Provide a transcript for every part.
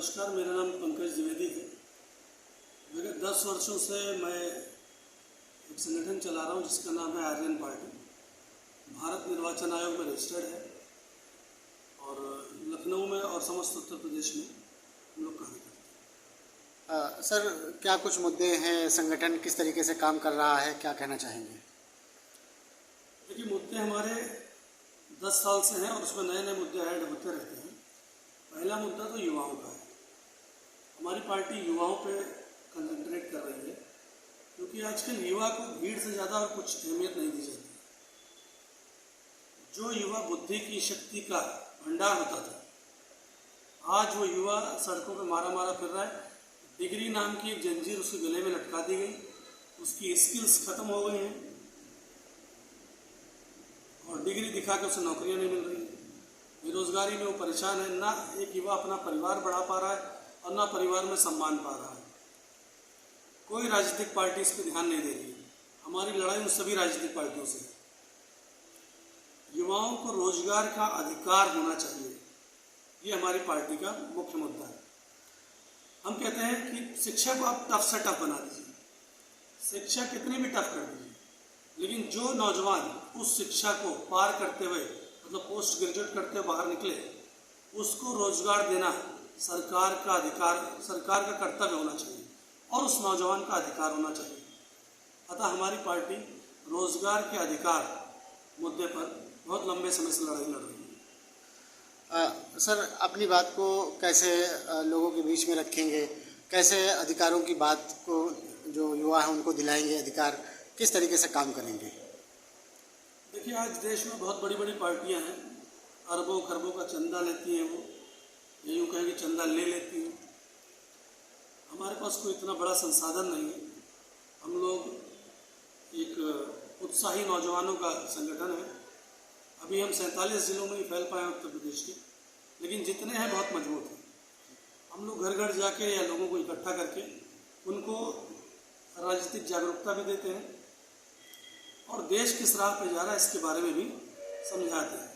नमस्कार, मेरा नाम पंकज द्विवेदी है। विगत 10 वर्षों से मैं एक संगठन चला रहा हूँ जिसका नाम है आर्यन पार्टी। भारत निर्वाचन आयोग में रजिस्टर्ड है और लखनऊ में और समस्त उत्तर प्रदेश में हम लोग कार्य करते हैं। सर, क्या कुछ मुद्दे हैं? संगठन किस तरीके से काम कर रहा है, क्या कहना चाहेंगे? देखिए, मुद्दे हमारे 10 साल से हैं और उसमें नए नए मुद्दे ऐड होते रहते हैं। पहला मुद्दा तो युवाओं का है। हमारी पार्टी युवाओं पे कंसंट्रेट कर रही है, क्योंकि आजकल युवा को भीड़ से ज़्यादा और कुछ अहमियत नहीं दी जाती। जो युवा बुद्धि की शक्ति का भंडार होता था, आज वो युवा सड़कों पे मारा मारा फिर रहा है। डिग्री नाम की एक जंजीर उसके गले में लटका दी गई, उसकी स्किल्स खत्म हो गई हैं और डिग्री दिखा के उसे नौकरियां नहीं मिल रही हैं। बेरोजगारी में वो परेशान है। ना एक युवा अपना परिवार बढ़ा पा रहा है और ना परिवार में सम्मान पा रहा है। कोई राजनीतिक पार्टी इस पर ध्यान नहीं दे रही है। हमारी लड़ाई उन सभी राजनीतिक पार्टियों से है। युवाओं को रोजगार का अधिकार होना चाहिए, ये हमारी पार्टी का मुख्य मुद्दा है। हम कहते हैं कि शिक्षा को आप टफ से टफ बना दीजिए, शिक्षा कितनी भी टफ कर दीजिए, लेकिन जो नौजवान उस शिक्षा को पार करते हुए मतलब पोस्ट ग्रेजुएट करते हुए बाहर निकले, उसको रोजगार देना सरकार का अधिकार, सरकार का कर्तव्य होना चाहिए और उस नौजवान का अधिकार होना चाहिए। अतः हमारी पार्टी रोजगार के अधिकार मुद्दे पर बहुत लंबे समय से लड़ाई लड़ रही है। सर, अपनी बात को कैसे लोगों के बीच में रखेंगे? कैसे अधिकारों की बात को जो युवा हैं उनको दिलाएंगे अधिकार? किस तरीके से काम करेंगे? देखिए, आज देश में बहुत बड़ी बड़ी पार्टियां हैं, अरबों खरबों का चंदा लेती हैं, वो यूँ कहें कि चंदा ले लेती हैं। हमारे पास कोई इतना बड़ा संसाधन नहीं है। हम लोग एक उत्साही नौजवानों का संगठन है। अभी हम 47 जिलों में ही फैल पाए उत्तर प्रदेश के, लेकिन जितने हैं बहुत मजबूत हैं। हम लोग घर घर जाके या लोगों को इकट्ठा करके उनको राजनीतिक जागरूकता भी देते हैं और देश किस राह पर जा रहा है इसके बारे में भी समझाते हैं।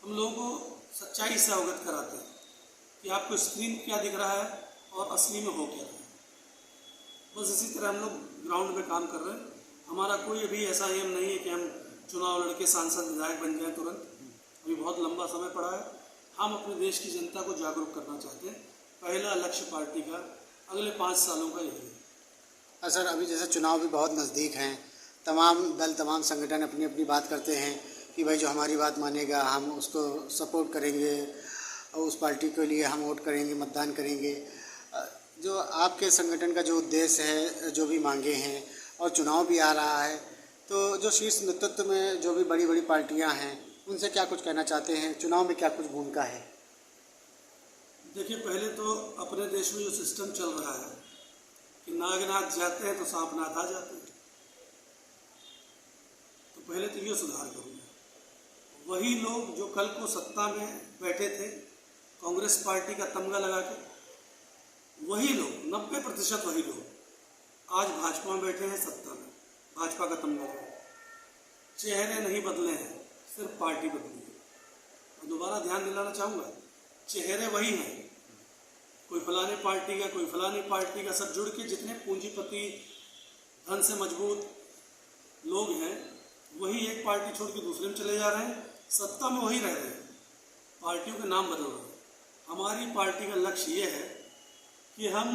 हम लोगों को सच्चाई से अवगत कराते हैं कि आपको स्क्रीन क्या दिख रहा है और असली में हो क्या रहा है। बस इसी तरह हम लोग ग्राउंड में काम कर रहे हैं। हमारा कोई अभी ऐसा एम नहीं है कि हम चुनाव लड़के सांसद विधायक बन जाए तुरंत। अभी बहुत लंबा समय पड़ा है। हम अपने देश की जनता को जागरूक करना चाहते हैं। पहला लक्ष्य पार्टी का अगले 5 सालों का यही है। सर, अभी जैसे चुनाव भी बहुत नज़दीक हैं, तमाम दल तमाम संगठन अपनी अपनी बात करते हैं कि भाई जो हमारी बात मानेगा हम उसको सपोर्ट करेंगे और उस पार्टी के लिए हम वोट करेंगे, मतदान करेंगे। जो आपके संगठन का जो उद्देश्य है, जो भी मांगे हैं और चुनाव भी आ रहा है, तो जो शीर्ष नेतृत्व में जो भी बड़ी बड़ी पार्टियां हैं उनसे क्या कुछ कहना चाहते हैं? चुनाव में क्या कुछ भूमिका है? देखिए, पहले तो अपने देश में जो सिस्टम चल रहा है कि नागनाथ जाते हैं तो सांपनाथ आ जाते हैं, तो पहले तो ये सुधार करूँगा। वही लोग जो कल को सत्ता में बैठे थे कांग्रेस पार्टी का तमगा लगा के, वही लोग 90% वही लोग आज भाजपा में बैठे हैं, सत्ता में भाजपा का तमगा लगा। चेहरे नहीं बदले हैं, सिर्फ पार्टी बदली है। मैं दोबारा ध्यान दिलाना चाहूँगा, चेहरे वही हैं। कोई फलानी पार्टी का, कोई फलानी पार्टी का, सब जुड़ के जितने पूंजीपति धन से मजबूत लोग हैं वही एक पार्टी छोड़ के दूसरे में चले जा रहे हैं, सत्ता में वही रह रहे हैं, पार्टियों के नाम बदल रहे हैं। हमारी पार्टी का लक्ष्य ये है कि हम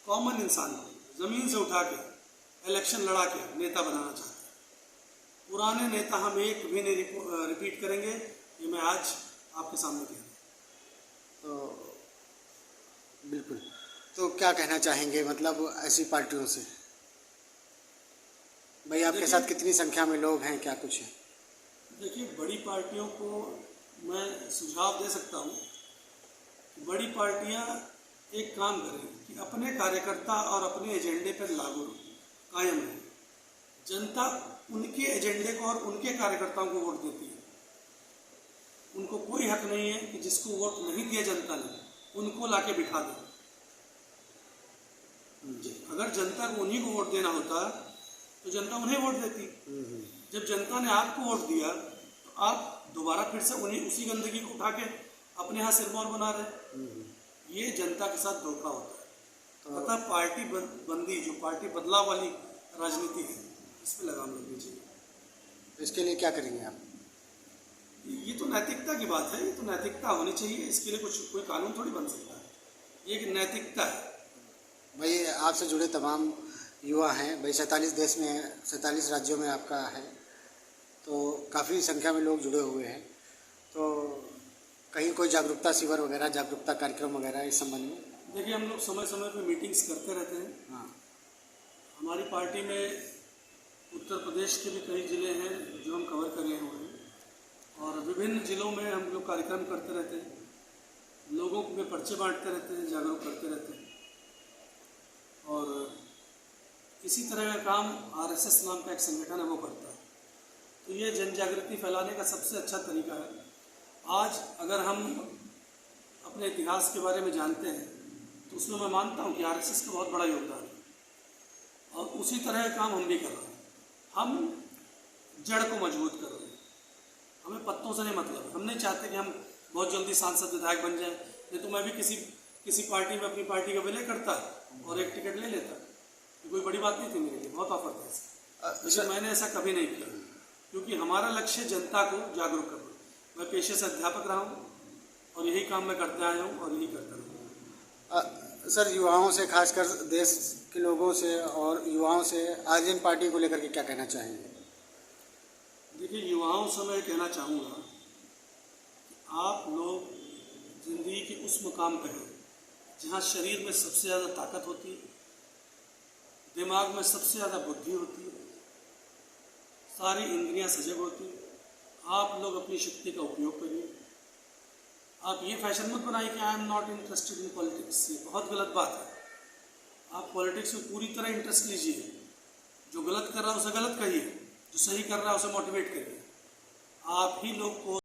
कॉमन इंसान को ज़मीन से उठा के इलेक्शन लड़ा के नेता बनाना चाहते हैं। पुराने नेता हम एक भी नहीं रिपीट करेंगे, ये मैं आज आपके सामने कह रहा हूँ। तो बिल्कुल, तो क्या कहना चाहेंगे मतलब ऐसी पार्टियों से? भाई आपके साथ कितनी संख्या में लोग हैं, क्या कुछ है? देखिए, बड़ी पार्टियों को मैं सुझाव दे सकता हूँ। बड़ी पार्टियाँ एक काम करें कि अपने कार्यकर्ता और अपने एजेंडे पर लागू कायम है। जनता उनके एजेंडे को और उनके कार्यकर्ताओं को वोट देती है। उनको कोई हक नहीं है कि जिसको वोट नहीं दिया जनता ने उनको लाके बिठा दे। अगर जनता को उन्हीं को वोट देना होता तो जनता उन्हें वोट देती। जब जनता ने आपको वोट दिया तो आप दोबारा फिर से उन्हीं उसी गंदगी को उठा के अपने यहाँ सिरमौर बना रहे। ये जनता के साथ धोखा होता है। अतः पार्टी बंदी, जो पार्टी बदलाव वाली राजनीति है, इस पर लगाम लगनी चाहिए। तो इसके लिए क्या करेंगे आप? ये तो नैतिकता की बात है, ये तो नैतिकता होनी चाहिए। इसके लिए कोई कानून थोड़ी बन सकता है, ये एक नैतिकता है। भाई आपसे जुड़े तमाम युवा हैं, भाई 47 राज्यों में आपका है, तो काफ़ी संख्या में लोग जुड़े हुए हैं, तो कहीं कोई जागरूकता शिविर वगैरह, जागरूकता कार्यक्रम वगैरह इस संबंध में? देखिए, हम लोग समय समय पर मीटिंग्स करते रहते हैं। हाँ। हमारी पार्टी में उत्तर प्रदेश के भी कई ज़िले हैं जो हम कवर कर लिए हुए हैं, और विभिन्न ज़िलों में हम लोग कार्यक्रम करते रहते हैं, लोगों में पर्चे बांटते रहते हैं, जागरूक करते रहते हैं। और इसी तरह का काम आरएसएस नाम का एक संगठन है वो करता है। तो ये जन जागृति फैलाने का सबसे अच्छा तरीका है। आज अगर हम अपने इतिहास के बारे में जानते हैं तो उसमें मैं मानता हूँ कि आरएसएस का बहुत बड़ा योगदान है, और उसी तरह का काम हम भी कर रहे हैं। हम जड़ को मजबूत कर रहे हैं, हमें पत्तों से नहीं मतलब। हम नहीं चाहते कि हम बहुत जल्दी सांसद विधायक बन जाएं। नहीं तो मैं भी किसी पार्टी में अपनी पार्टी का विलय करता और एक टिकट ले लेता, कोई बड़ी बात नहीं थी मेरे लिए, बहुत ऑफर था ऐसा, लेकिन मैंने ऐसा कभी नहीं किया, क्योंकि हमारा लक्ष्य जनता को जागरूक करना। मैं पेशे से अध्यापक रहा हूँ और यही काम मैं करते आया हूँ और यही करता रहूँगा। सर, युवाओं से, खासकर देश के लोगों से और युवाओं से आरजेडी पार्टी को लेकर के क्या कहना चाहेंगे? देखिए, युवाओं से मैं कहना चाहूँगा कि आप लोग जिंदगी के उस मुकाम पर हैं जहाँ शरीर में सबसे ज़्यादा ताकत होती है, दिमाग में सबसे ज़्यादा बुद्धि होती है, सारी इंद्रियां सजग होती हैं। आप लोग अपनी शक्ति का उपयोग करिए। आप ये फैशन मत बनाइए कि I am not interested in politics, ये बहुत गलत बात है। आप पॉलिटिक्स में पूरी तरह इंटरेस्ट लीजिए। जो गलत कर रहा है उसे गलत कहिए, जो सही कर रहा है उसे मोटिवेट करिए। आप ही लोग को